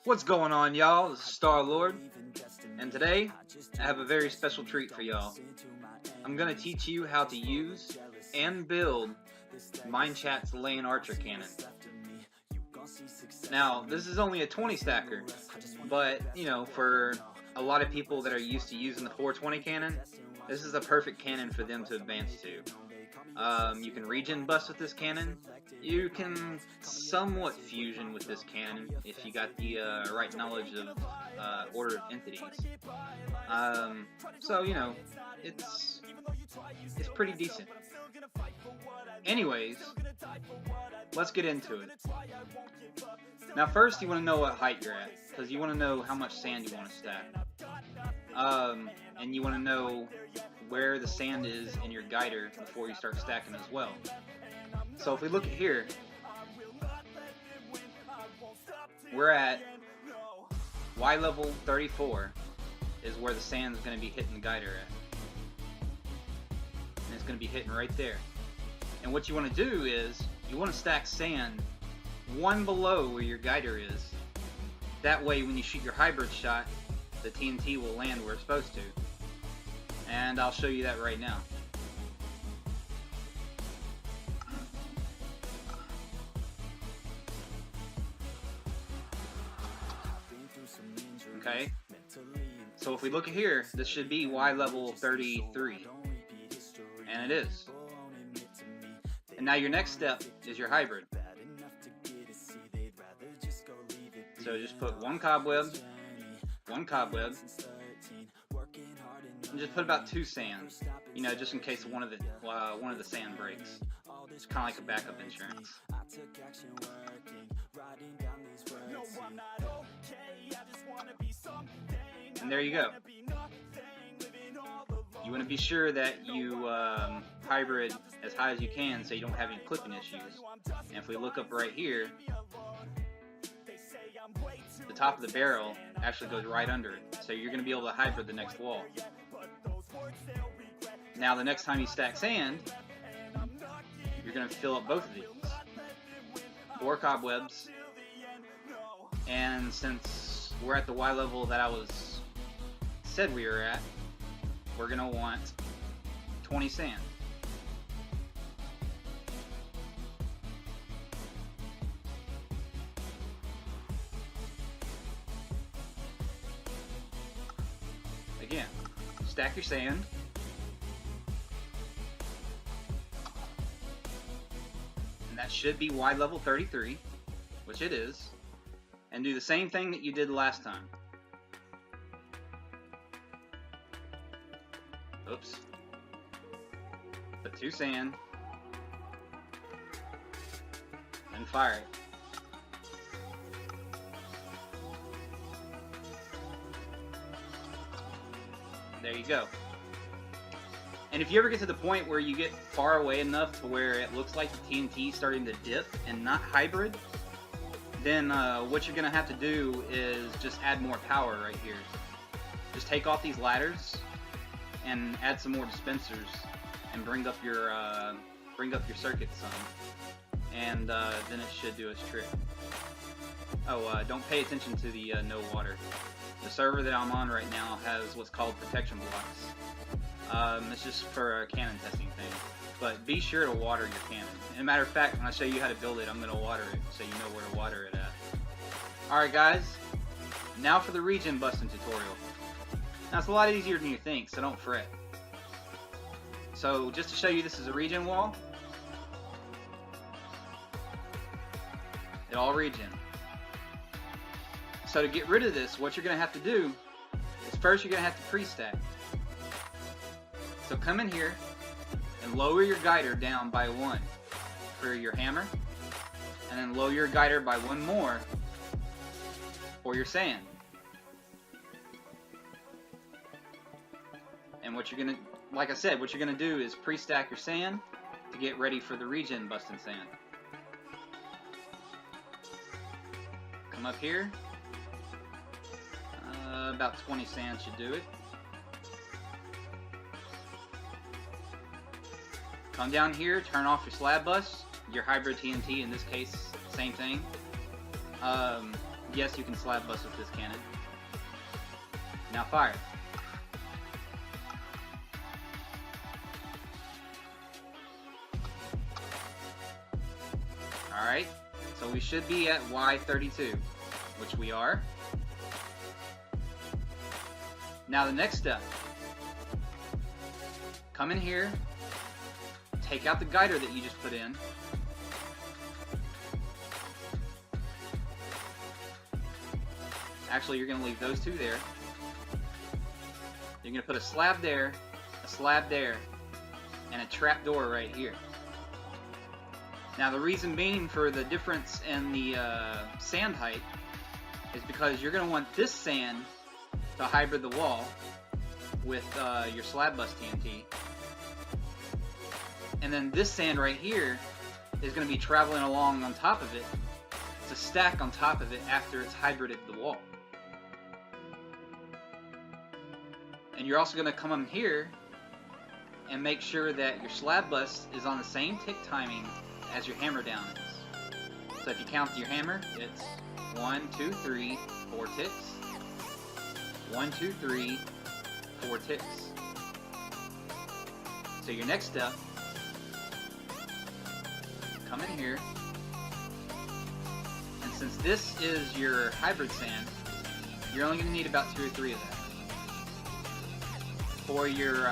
What's going on, y'all? This is Star Lord, and today I have a very special treat for y'all. I'm gonna teach you how to use and build Minechats Lane Archer Cannon. Now, this is only a 20 stacker, but for a lot of people that are used to using the 420 cannon, this is a perfect cannon for them to advance to. You can regen bust with this cannon. You can somewhat fusion with this cannon if you got the right knowledge of order of entities. So it's pretty decent. Anyways, let's get into it. Now first you want to know what height you're at, because you want to know how much sand you want to stack. And you want to know where the sand is in your guider before you start stacking as well. So if we look at here, we're at Y level 34 is where the sand is going to be hitting the guider at. And it's going to be hitting right there. And what you want to do is, you want to stack sand one below where your guider is. That way when you shoot your hybrid shot, the TNT will land where it's supposed to. And I'll show you that right now. Okay, so if we look at here, this should be Y level 33, and it is. And now your next step is your hybrid. So just put one cobweb, and just put about 2 sands, just in case one of the sand breaks. It's kind of like a backup insurance. And there you go. You want to be sure that you hybrid as high as you can so you don't have any clipping issues. And if we look up right here, the top of the barrel actually goes right under it. So you're going to be able to hybrid the next wall. Now the next time you stack sand, you're going to fill up both of these. 4 cobwebs. And since we're at the Y level that I said we were at, we're going to want 20 sand. Again, stack your sand. And that should be Y level 33, which it is. And do the same thing that you did last time. Oops. Put 2 sand. And fire it. There you go. And if you ever get to the point where you get far away enough to where it looks like the TNT is starting to dip and not hybrid, then what you're going to have to do is just add more power right here. Just take off these ladders and add some more dispensers and bring up your circuit some, and then it should do its trick. Oh, don't pay attention to the no water. The server that I'm on right now has what's called protection blocks. It's just for a cannon testing thing. But be sure to water your cannon. And a matter of fact, when I show you how to build it, I'm going to water it so you know where to water it at. Alright guys, now for the regen busting tutorial. Now it's a lot easier than you think, so don't fret. So just to show you, this is a regen wall. It all regen. So to get rid of this, what you're going to have to do is first you're going to have to pre-stack. So come in here and lower your guider down by 1 for your hammer, and then lower your guider by 1 more for your sand. And what you're gonna, like I said, what you're gonna do is pre-stack your sand to get ready for the regen busting sand. Come up here, about 20 sand should do it. Come down here, turn off your slab bus, your hybrid TNT in this case, same thing. yes, you can slab bust with this cannon. Now fire. Alright, so we should be at Y32, which we are. Now the next step. Come in here, take out the guider that you just put in. Actually, you're going to leave those two there. You're going to put a slab there, and a trap door right here. Now the reason being for the difference in the sand height is because you're going to want this sand to hybrid the wall with your slab bust TNT. And then this sand right here is going to be traveling along on top of it to stack on top of it after it's hybrided the wall. And you're also going to come in here and make sure that your slab bust is on the same tick timing as your hammer down is. So if you count your hammer, it's 1, 2, 3, 4 ticks. 1, 2, 3, 4 ticks. So your next step, come in here, and since this is your hybrid sand, you're only going to need about 2 or 3 of that. For your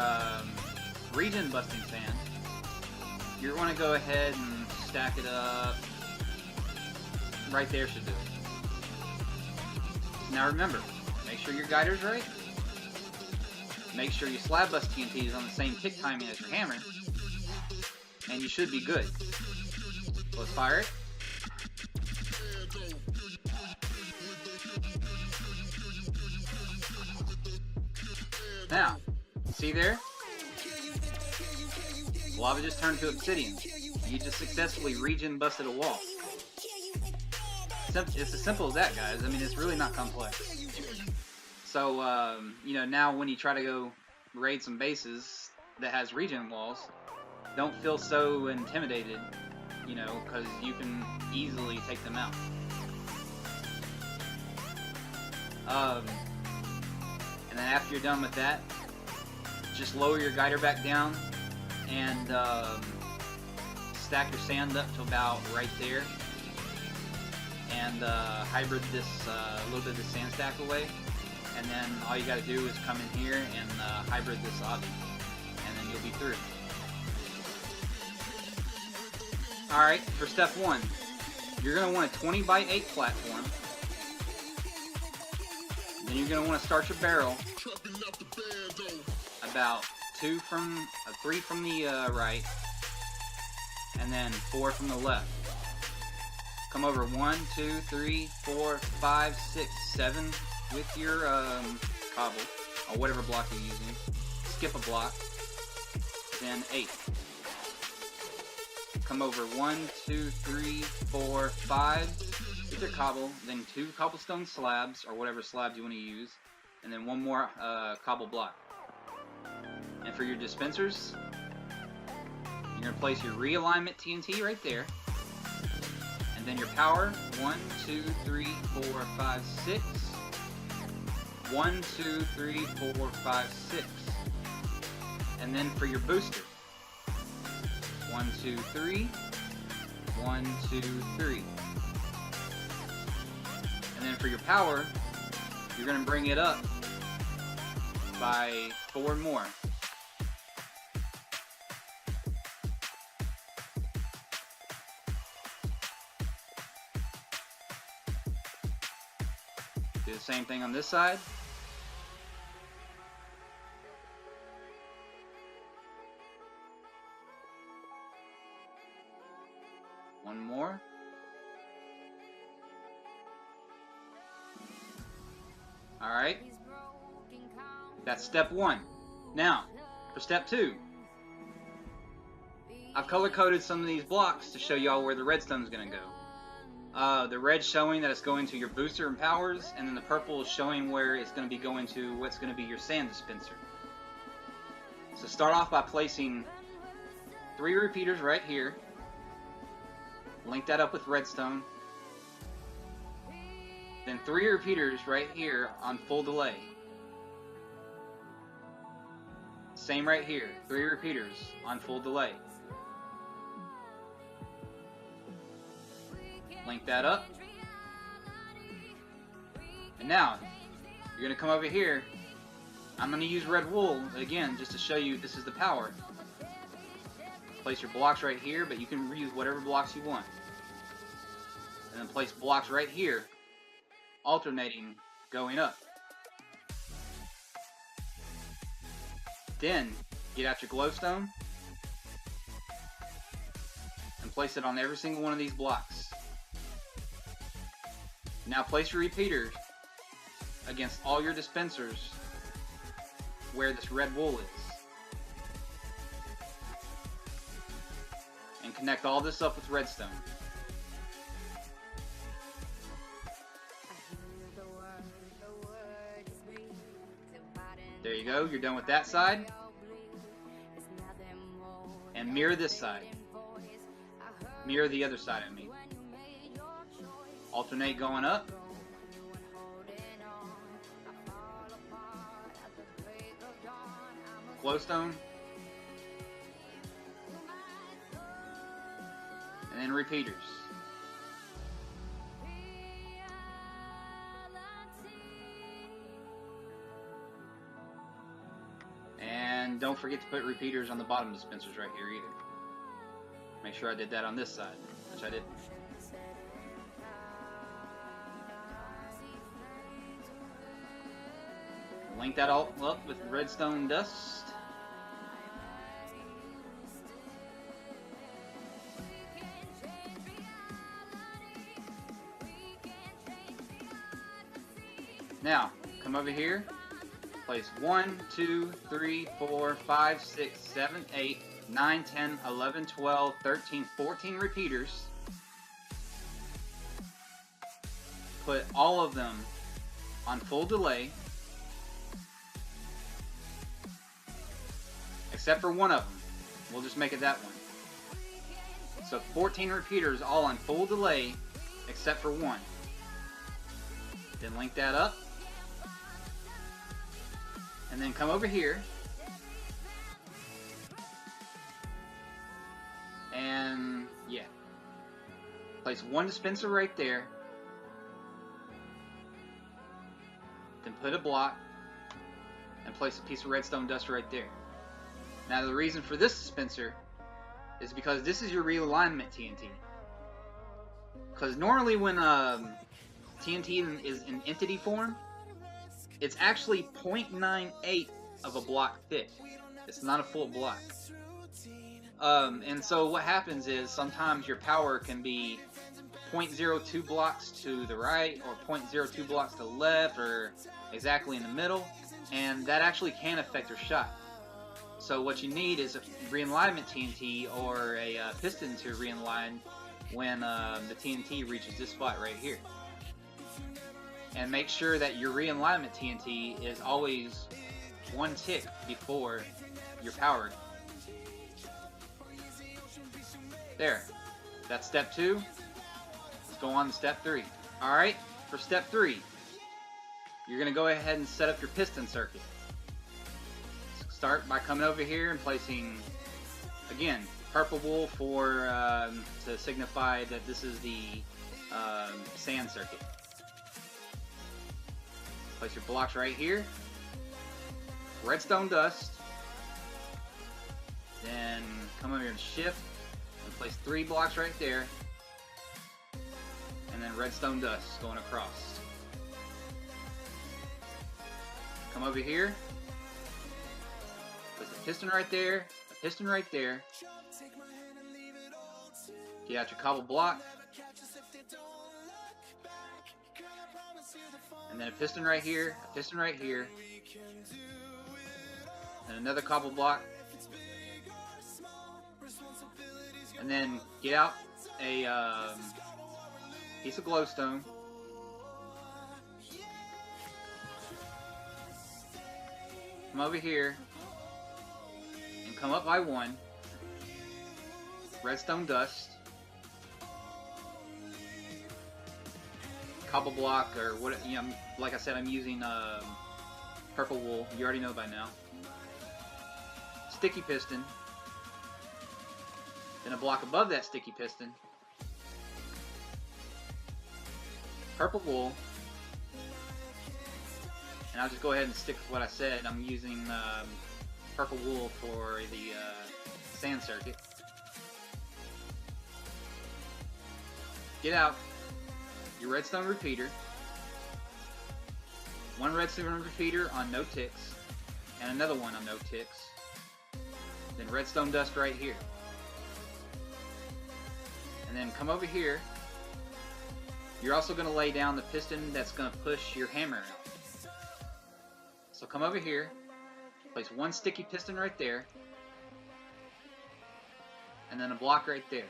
regen busting sand, you're going to go ahead and stack it up. Right there should do it. Now remember, make sure your guider's right. Make sure your slab bust TNT is on the same tick timing as your hammer. And you should be good. Let's fire it. Now, see there? Lava just turned to obsidian. You just successfully regen busted a wall. It's as simple as that, guys. I mean, it's really not complex. So, you know, now when you try to go raid some bases that has regen walls, don't feel so intimidated, you know, because you can easily take them out. And then after you're done with that, just lower your guider back down and stack your sand up to about right there, and hybrid this little bit of the sand stack away, and then all you got to do is come in here and hybrid this obby, and then you'll be through. Alright, for step 1, you're going to want a 20 by 8 platform. Then you're going to want to start your barrel about 3 from the right, and then 4 from the left. Come over 1, 2, 3, 4, 5, 6, 7 with your cobble, or whatever block you're using. Skip a block, then 8. Come over 1, 2, 3, 4, 5 with your cobble, then 2 cobblestone slabs, or whatever slabs you want to use, and then 1 more cobble block. And for your dispensers, you're going to place your realignment TNT right there, and then your power, 1, 2, 3, 4, 5, 6, 1, 2, 3, 4, 5, 6, and then for your booster, 1, 2, 3, 1, 2, 3. And then for your power, you're going to bring it up by 4 more. Do the same thing on this side. One more. Alright. That's step 1. Now, for step 2, I've color-coded some of these blocks to show y'all where the redstone is going to go. The red showing that it's going to your booster and powers, and then the purple is showing where it's going to be going to what's going to be your sand dispenser. So start off by placing 3 repeaters right here. Link that up with redstone. Then 3 repeaters right here on full delay. Same right here, 3 repeaters on full delay. Link that up. And now, you're going to come over here. I'm going to use red wool, again, just to show you this is the power. Place your blocks right here, but you can reuse whatever blocks you want. And then place blocks right here, alternating, going up. Then, get out your glowstone, and place it on every single one of these blocks. Now place your repeaters against all your dispensers where this red wool is. And connect all this up with redstone. There you go, you're done with that side. And mirror this side. Mirror the other side, I mean. Alternate going up. Glowstone. And then repeaters. And don't forget to put repeaters on the bottom dispensers right here either. Make sure I did that on this side, which I didn't. Link that all up with redstone dust. Now, come over here. Place 1, 2, 3, 4, 5, 6, 7, 8, 9, 10, 11, 12, 13, 14 repeaters. Put all of them on full delay. Except for one of them. We'll just make it that one. So 14 repeaters all on full delay, except for one. Then link that up. And then come over here. And yeah. Place one dispenser right there. Then put a block. And place a piece of redstone dust right there. Now the reason for this dispenser is because this is your realignment TNT. Because normally when TNT is in entity form, it's actually 0.98 of a block thick. It's not a full block. And so what happens is sometimes your power can be 0.02 blocks to the right or 0.02 blocks to the left or exactly in the middle, and that actually can affect your shot. So what you need is a realignment TNT or a piston to realign when the TNT reaches this spot right here. And make sure that your realignment TNT is always one tick before your power. There. That's step 2. Let's go on to step 3. Alright, for step 3, you're going to go ahead and set up your piston circuit. Start by coming over here and placing, again, purple wool for to signify that this is the sand circuit. Place your blocks right here. Redstone dust. Then come over here and shift and place 3 blocks right there. And then redstone dust going across. Come over here. Place a piston right there, a piston right there. Get out your cobble block. And then a piston right here, a piston right here. And another cobble block. And then get out a piece of glowstone. Come over here. And come up by 1. Redstone dust. cobble block or what, you know, like I said, I'm using purple wool. You already know by now. Sticky piston. Then a block above that sticky piston. Purple wool. And I'll just go ahead and stick with what I said. I'm using purple wool for the sand circuit. Get out your redstone repeater. One redstone repeater on no ticks, and another one on no ticks. Then redstone dust right here. And then come over here. You're also going to lay down the piston that's going to push your hammer out. So come over here, place one sticky piston right there, and then a block right there.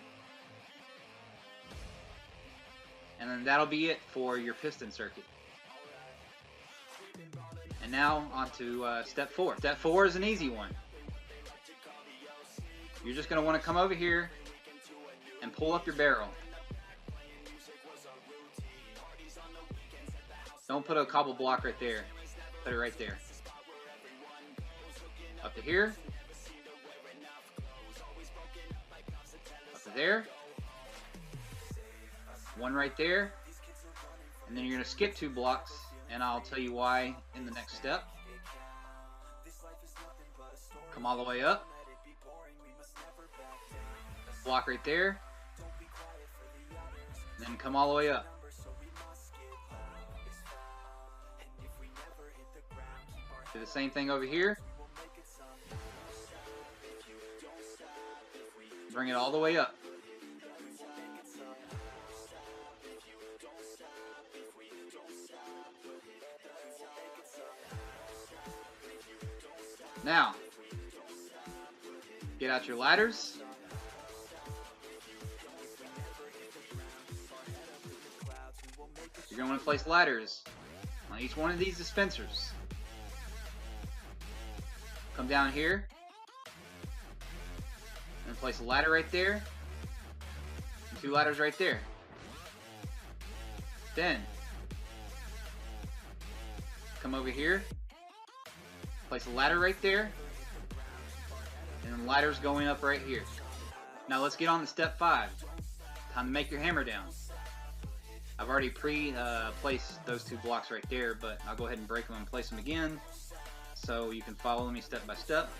And then that'll be it for your piston circuit. And now on to step 4. Step 4 is an easy one. You're just going to want to come over here and pull up your barrel. Don't put a cobble block right there. Put it right there. Up to here. Up to there. One right there. And then you're going to skip 2 blocks, and I'll tell you why in the next step. Come all the way up. Block right there. And then come all the way up. Do the same thing over here. Bring it all the way up. Now, get out your ladders. You're going to want to place ladders on each one of these dispensers. Come down here and place a ladder right there and 2 ladders right there. Then come over here, place a ladder right there, and then ladders going up right here. Now let's get on to step 5. Time to make your hammer down. I've already placed those 2 blocks right there, but I'll go ahead and break them and place them again so you can follow me step by step.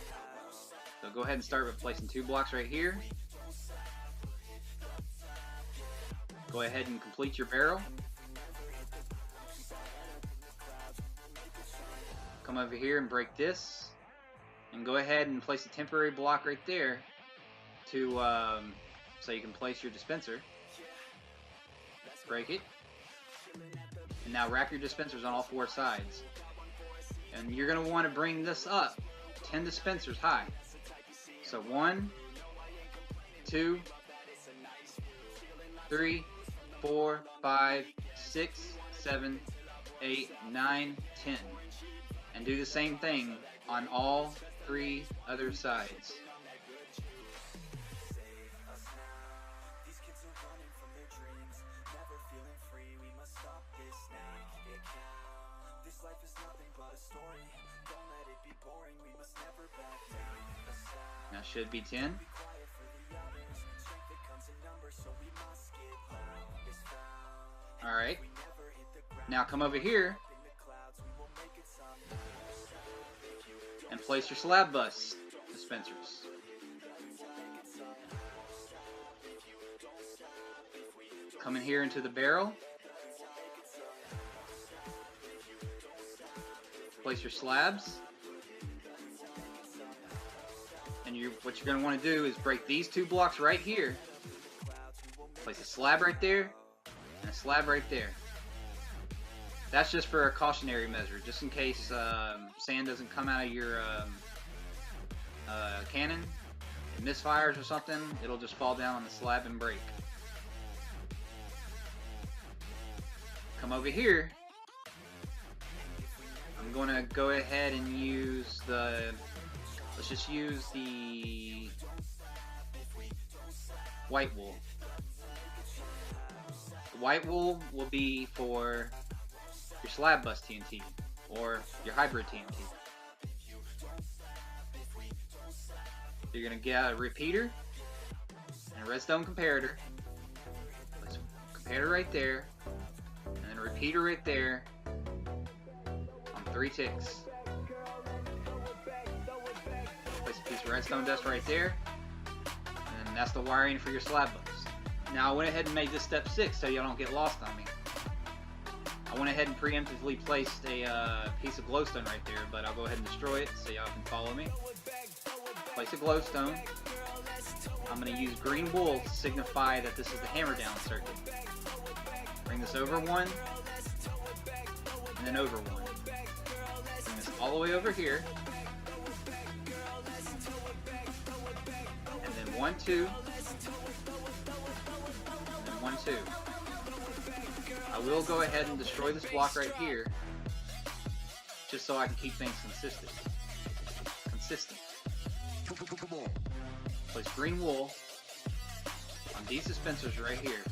So go ahead and start with placing 2 blocks right here. Go ahead and complete your barrel. Come over here and break this. And go ahead and place a temporary block right there to so you can place your dispenser. Break it. And now wrap your dispensers on all 4 sides. And you're going to want to bring this up 10 dispensers high. So 1, 2, 3, 4, 5, 6, 7, 8, 9, 10. And do the same thing on all 3 other sides. Now should be 10. Alright. Now come over here and place your slab bus dispensers. Come in here into the barrel. Place your slabs. And what you're going to want to do is break these 2 blocks right here. Place a slab right there and a slab right there. That's just for a cautionary measure, just in case sand doesn't come out of your cannon. It misfires or something, it'll just fall down on the slab and break. Come over here. I'm going to go ahead and use let's just use the white wool. The white wool will be for your slab bust TNT or your hybrid TNT. So you're gonna get a repeater and a redstone comparator. Place a comparator right there, and then a repeater right there on 3 ticks. Place a piece of redstone dust right there, and that's the wiring for your slab bust. Now I went ahead and made this step 6 so y'all don't get lost on me. I went ahead and preemptively placed a piece of glowstone right there, but I'll go ahead and destroy it so y'all can follow me. Place a glowstone. I'm going to use green wool to signify that this is the hammer down circuit. Bring this over 1, and then over 1. Bring this all the way over here. And then 1, 2. And then 1, 2. I will go ahead and destroy this block right here, just so I can keep things consistent. Place green wool on these dispensers right here,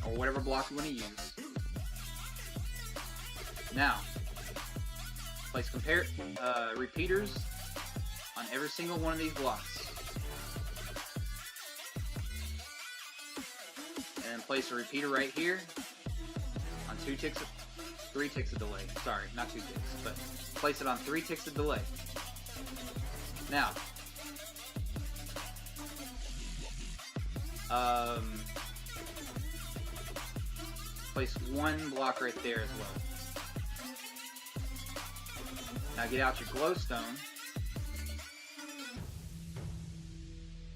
or whatever block you want to use. Now, place repeaters on every single one of these blocks. And then place a repeater right here on 3 ticks of delay. Sorry, not 2 ticks, but place it on 3 ticks of delay. Now, place 1 block right there as well. Now get out your glowstone.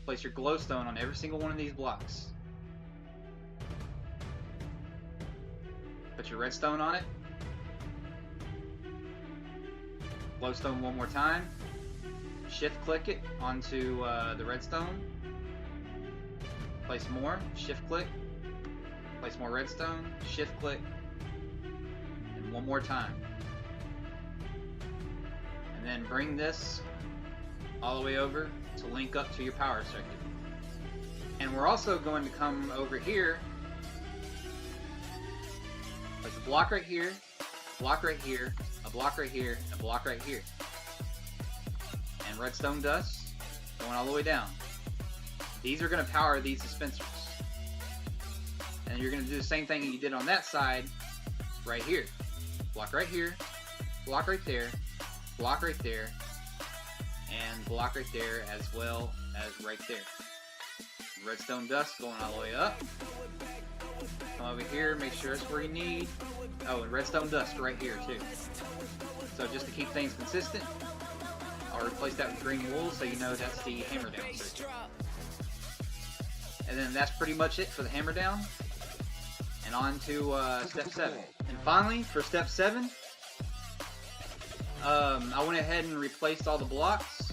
Place your glowstone on every single one of these blocks. Put your redstone on it. Glowstone 1 more time. Shift click it onto the redstone. Place more. Shift click. Place more redstone. Shift click. And 1 more time. And then bring this all the way over to link up to your power circuit. And we're also going to come over here. Place a block right here, a block right here, a block right here, and a block right here. And redstone dust going all the way down. These are going to power these dispensers. And you're going to do the same thing you did on that side right here. Block right here, block right there, block right there, and block right there as well as right there. Redstone dust going all the way up. Come over here, make sure it's where you need. Oh, and redstone dust right here too. So just to keep things consistent, I'll replace that with green wool so you know that's the hammer down circuit. And then that's pretty much it for the hammer down. And on to step 7. And finally, for step 7, I went ahead and replaced all the blocks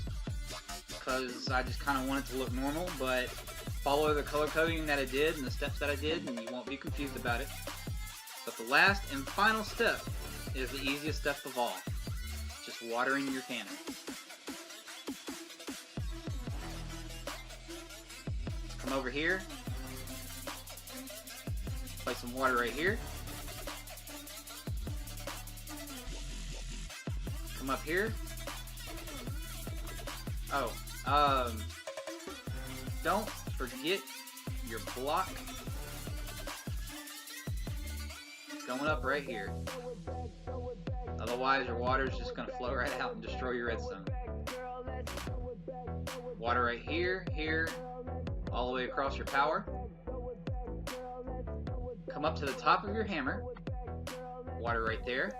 because I just kind of want it to look normal, but follow the color coding that I did and the steps that I did and you won't be confused about it. But the last and final step is the easiest step of all. Just watering your cannon. Come over here. Place some water right here. Come up here. Oh, don't forget your block going up right here. Otherwise your water is just going to flow right out and destroy your redstone. Water right here, here, all the way across your power. Come up to the top of your hammer. Water right there.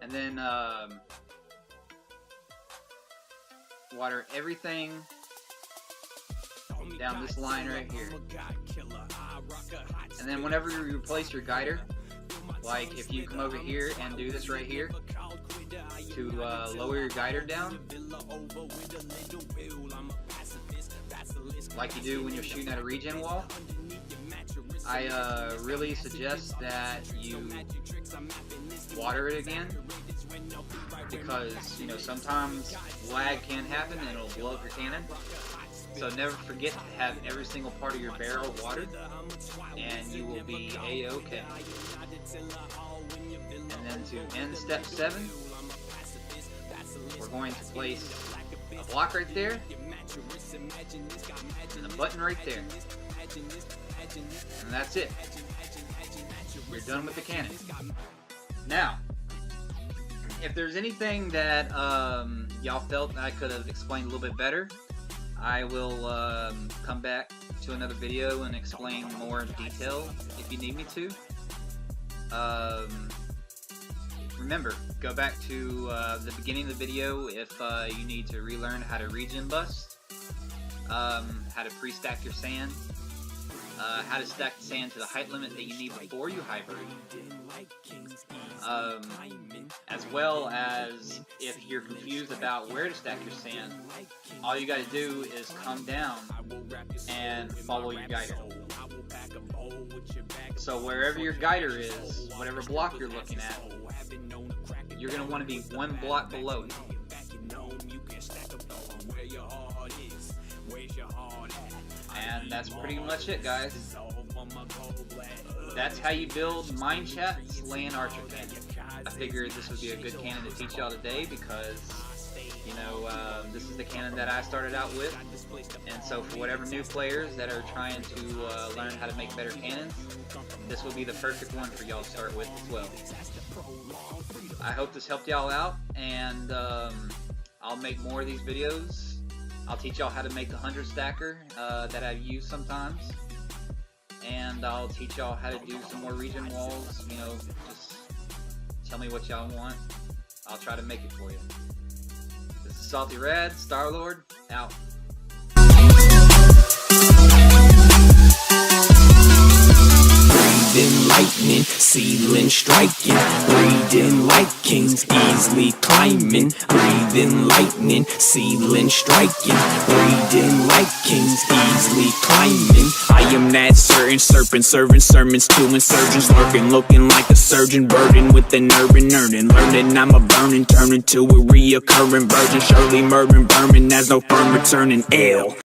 And then water everything down this line right here. And then whenever you replace your guider, like if you come over here and do this right here to lower your guider down, like you do when you're shooting at a regen wall, I really suggest that you water it again, because you know sometimes lag can happen and it'll blow up your cannon. So never forget to have every single part of your barrel watered, and you will be A-OK. And then to end step 7, we're going to place a block right there, and a button right there. And that's it. You're done with the cannon. Now, if there's anything that y'all felt I could have explained a little bit better, I will come back to another video and explain more in detail if you need me to. Remember, go back to the beginning of the video if you need to relearn how to regen bust, how to pre-stack your sand, how to stack the sand to the height limit that you need before you hybrid, as well as if you're confused about where to stack your sand, all you got to do is come down and follow your guider. So wherever your guider is, whatever block you're looking at, you're going to want to be one block below it. And that's pretty much it, guys. That's how you build Minechats Land Archer Cannon. I figured this would be a good cannon to teach y'all today because, you know, this is the cannon that I started out with. And so for whatever new players that are trying to learn how to make better cannons, this will be the perfect one for y'all to start with as well. I hope this helped y'all out, and I'll make more of these videos. I'll teach y'all how to make the 100 stacker that I use sometimes, and I'll teach y'all how to do some more regen walls. You know, just tell me what y'all want. I'll try to make it for you. This is Salty Rad, Star-Lord, out. Breathing lightning, sealing, striking. Breathing like kings, easily climbing. Breathing lightning, sealing, striking. Breathing like kings, easily climbing. I am that certain serpent, serving sermons to insurgents, lurking, looking like a surgeon, burdened with an urban earning. Learning I'm a burning, turning to a reoccurring virgin, surely murdering, burning as no firm returning. Ill.